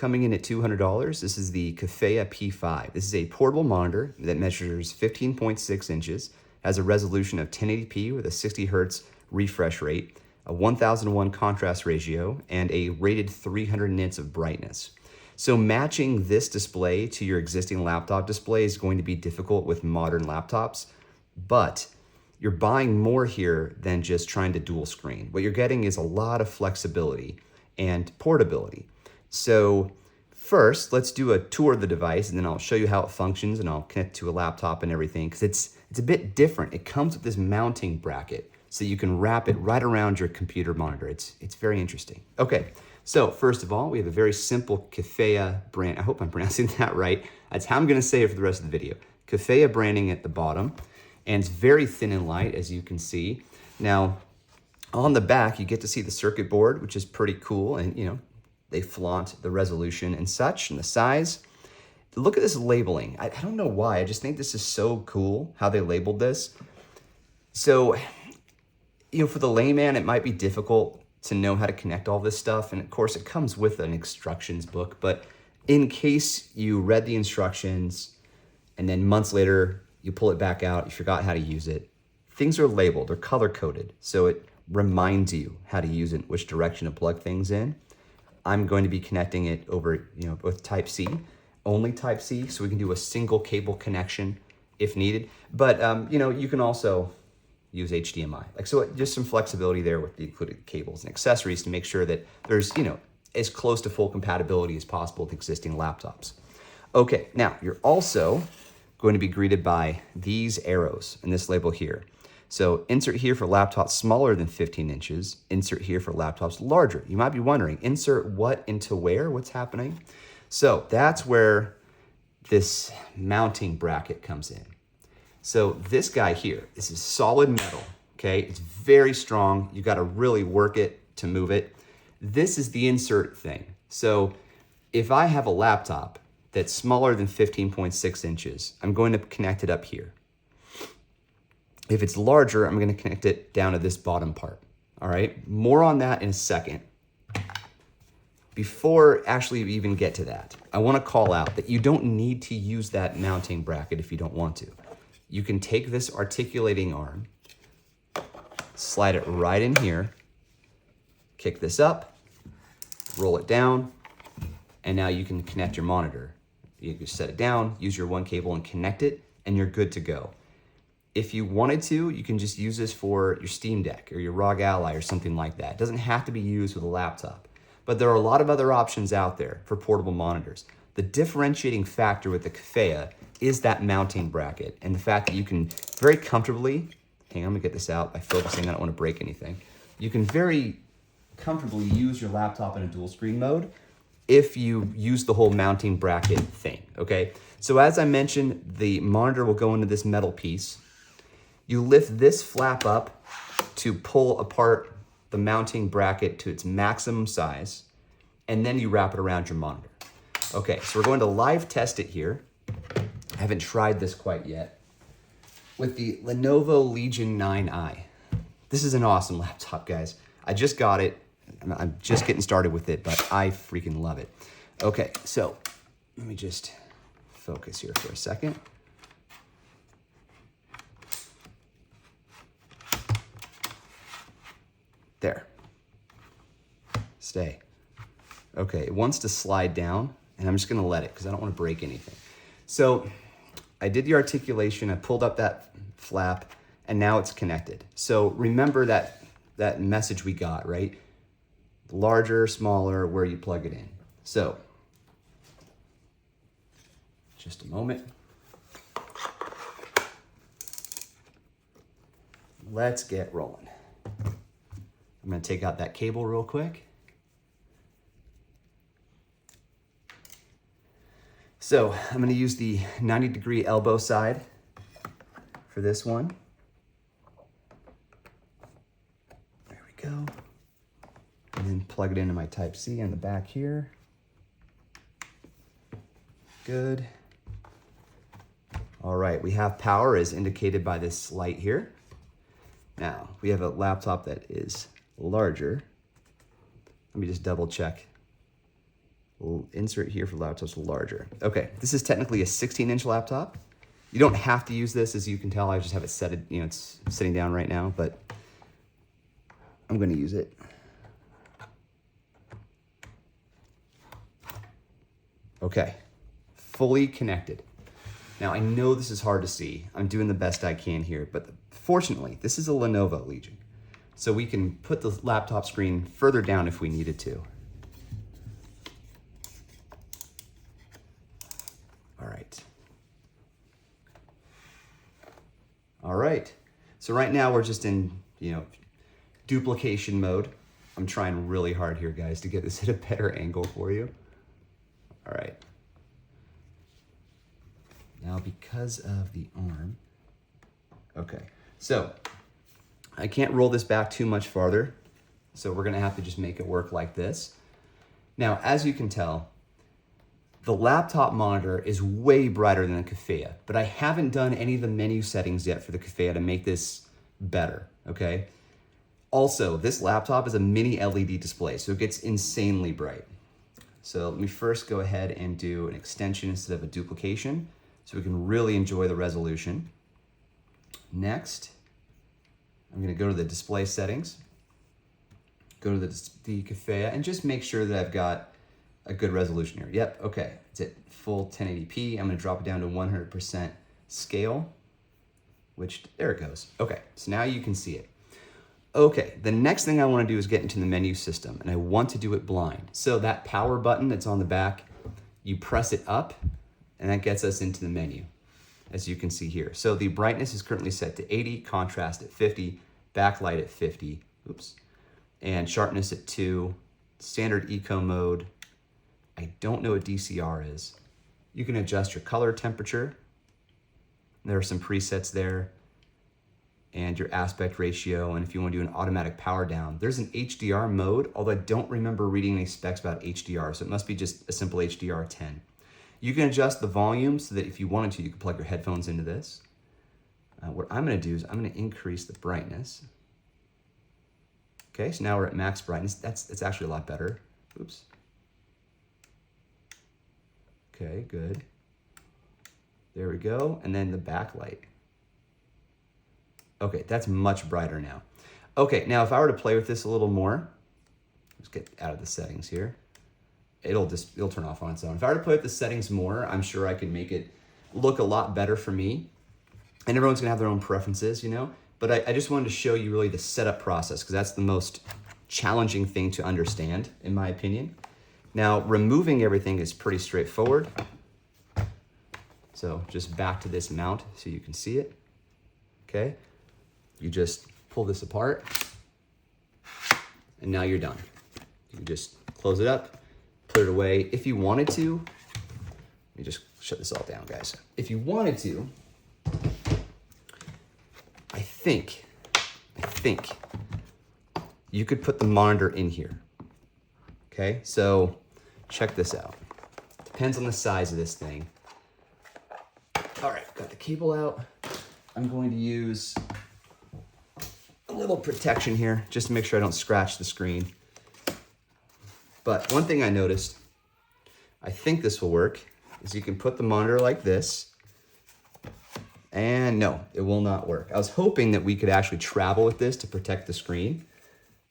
coming in at $200. This is the Kefeya P5. This is a portable monitor that measures 15.6 inches, has a resolution of 1080p with a 60 hertz refresh rate, a 1001 contrast ratio, and a rated 300 nits of brightness. So matching this display to your existing laptop display is going to be difficult with modern laptops, but you're buying more here than just trying to dual screen. What you're getting is a lot of flexibility and portability. So first, let's do a tour of the device, and then I'll show you how it functions, and I'll connect to a laptop and everything, because it's a bit different. It comes with this mounting bracket, so you can wrap it right around your computer monitor. It's very interesting. Okay, so first of all, we have a very simple Kefeya brand. I hope I'm pronouncing that right. That's how I'm gonna say it for the rest of the video. Kefeya branding at the bottom, and it's very thin and light, as you can see. Now, on the back, you get to see the circuit board, which is pretty cool, and they flaunt the resolution and such, and the size. Look at this labeling. I don't know why, I just think this is so cool how they labeled this. So, for the layman, it might be difficult to know how to connect all this stuff, and of course it comes with an instructions book, but in case you read the instructions and then months later you pull it back out, you forgot how to use it, things are labeled, they're color-coded, so it reminds you how to use it, which direction to plug things in. I'm going to be connecting it over, with Type-C, only Type-C, so we can do a single cable connection if needed. But, you can also use HDMI. So just some flexibility there with the included cables and accessories to make sure that there's, as close to full compatibility as possible with existing laptops. Okay, now you're also going to be greeted by these arrows and this label here. So insert here for laptops smaller than 15 inches, insert here for laptops larger. You might be wondering, insert what into where? What's happening? So that's where this mounting bracket comes in. So this guy here, this is solid metal, okay? It's very strong. You gotta really work it to move it. This is the insert thing. So if I have a laptop that's smaller than 15.6 inches, I'm going to connect it up here. If it's larger, I'm gonna connect it down to this bottom part, all right? More on that in a second. Before actually we even get to that, I wanna call out that you don't need to use that mounting bracket if you don't want to. You can take this articulating arm, slide it right in here, kick this up, roll it down, and now you can connect your monitor. You can set it down, use your one cable and connect it, and you're good to go. If you wanted to, you can just use this for your Steam Deck or your ROG Ally or something like that. It doesn't have to be used with a laptop. But there are a lot of other options out there for portable monitors. The differentiating factor with the Kefeya is that mounting bracket and the fact that you can very comfortably, hang on, I'm gonna get this out by focusing, I don't wanna break anything. You can very comfortably use your laptop in a dual screen mode if you use the whole mounting bracket thing, okay? So as I mentioned, the monitor will go into this metal piece. You lift this flap up to pull apart the mounting bracket to its maximum size, and then you wrap it around your monitor. Okay, so we're going to live test it here. I haven't tried this quite yet. With the Lenovo Legion 9i. This is an awesome laptop, guys. I just got it. I'm just getting started with it, but I freaking love it. Okay, so let me just focus here for a second. There. Stay. Okay, it wants to slide down, and I'm just gonna let it because I don't want to break anything. So I did the articulation, I pulled up that flap, and now it's connected. So remember that message we got, right? Larger, smaller, where you plug it in. So, just a moment. Let's get rolling. I'm gonna take out that cable real quick. So I'm gonna use the 90-degree elbow side for this one. There we go. And then plug it into my Type-C on the back here. Good. All right, we have power as indicated by this light here. Now, we have a laptop that is larger. Let me just double check We'll insert here for laptops larger. Okay, this is technically a 16-inch laptop. You don't have to use this, as you can tell. I just have it set, it's sitting down right now, but I'm gonna use it. Okay, fully connected. Now, I know this is hard to see. I'm doing the best I can here, but fortunately, this is a Lenovo Legion. So we can put the laptop screen further down if we needed to. All right. All right. So right now we're just in, duplication mode. I'm trying really hard here, guys, to get this at a better angle for you. All right. Now, because of the arm, okay, so I can't roll this back too much farther, so we're gonna have to just make it work like this. Now, as you can tell, the laptop monitor is way brighter than the Kefeya, but I haven't done any of the menu settings yet for the Kefeya to make this better, okay? Also, this laptop is a mini LED display, so it gets insanely bright. So let me first go ahead and do an extension instead of a duplication, so we can really enjoy the resolution. Next, I'm gonna go to the display settings, go to the Kefeya, and just make sure that I've got a good resolution here. Yep, okay, it's at full 1080p. I'm gonna drop it down to 100% scale, which, there it goes. Okay, so now you can see it. Okay, the next thing I wanna do is get into the menu system, and I want to do it blind. So that power button that's on the back, you press it up, and that gets us into the menu, as you can see here. So the brightness is currently set to 80, contrast at 50, backlight at 50, oops, and sharpness at 2, standard eco mode. I don't know what DCR is. You can adjust your color temperature. There are some presets there, and your aspect ratio, and if you want to do an automatic power down. There's an HDR mode, although I don't remember reading any specs about HDR, so it must be just a simple HDR 10. You can adjust the volume so that if you wanted to, you could plug your headphones into this. What I'm gonna do is I'm gonna increase the brightness. Okay, so now we're at max brightness. That's actually a lot better. Oops. Okay, good. There we go, and then the backlight. Okay, that's much brighter now. Okay, now if I were to play with this a little more, let's get out of the settings here. It'll turn off on its own. If I were to play with the settings more, I'm sure I could make it look a lot better for me. And everyone's gonna have their own preferences, But I just wanted to show you really the setup process, because that's the most challenging thing to understand, in my opinion. Now, removing everything is pretty straightforward. So just back to this mount so you can see it, okay? You just pull this apart, and now you're done. You can just close it up, put it away. If you wanted to, let me just shut this all down, guys. If you wanted to, I think you could put the monitor in here, okay? So check this out. Depends on the size of this thing. All right, got the cable out. I'm going to use a little protection here just to make sure I don't scratch the screen. But one thing I noticed, I think this will work, is you can put the monitor like this, and no, it will not work. I was hoping that we could actually travel with this to protect the screen,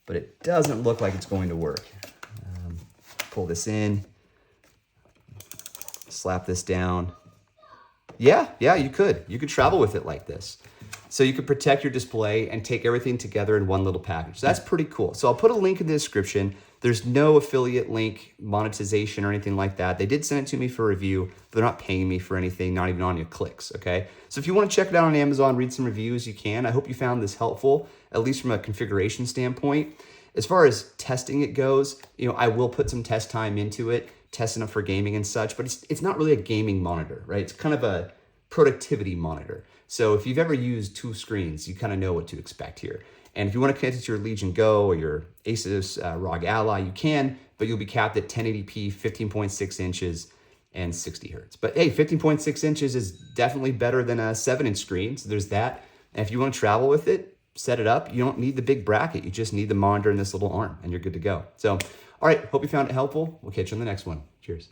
but it doesn't look like it's going to work. Pull this in, slap this down. Yeah, you could. You could travel with it like this. So you could protect your display and take everything together in one little package. So that's pretty cool. So I'll put a link in the description. There's no affiliate link, monetization, or anything like that. They did send it to me for review, but they're not paying me for anything, not even on your clicks, okay? So if you want to check it out on Amazon, read some reviews, you can. I hope you found this helpful, at least from a configuration standpoint. As far as testing it goes, I will put some test time into it, testing it for gaming and such, but it's not really a gaming monitor, right? It's kind of a productivity monitor. So if you've ever used two screens, you kind of know what to expect here. And if you want to connect it to your Legion Go or your Asus ROG Ally, you can, but you'll be capped at 1080p, 15.6 inches, and 60 hertz. But hey, 15.6 inches is definitely better than a 7-inch screen, so there's that. And if you want to travel with it, set it up. You don't need the big bracket. You just need the monitor and this little arm, and you're good to go. So All right, hope you found it helpful. We'll catch you on the next one. Cheers.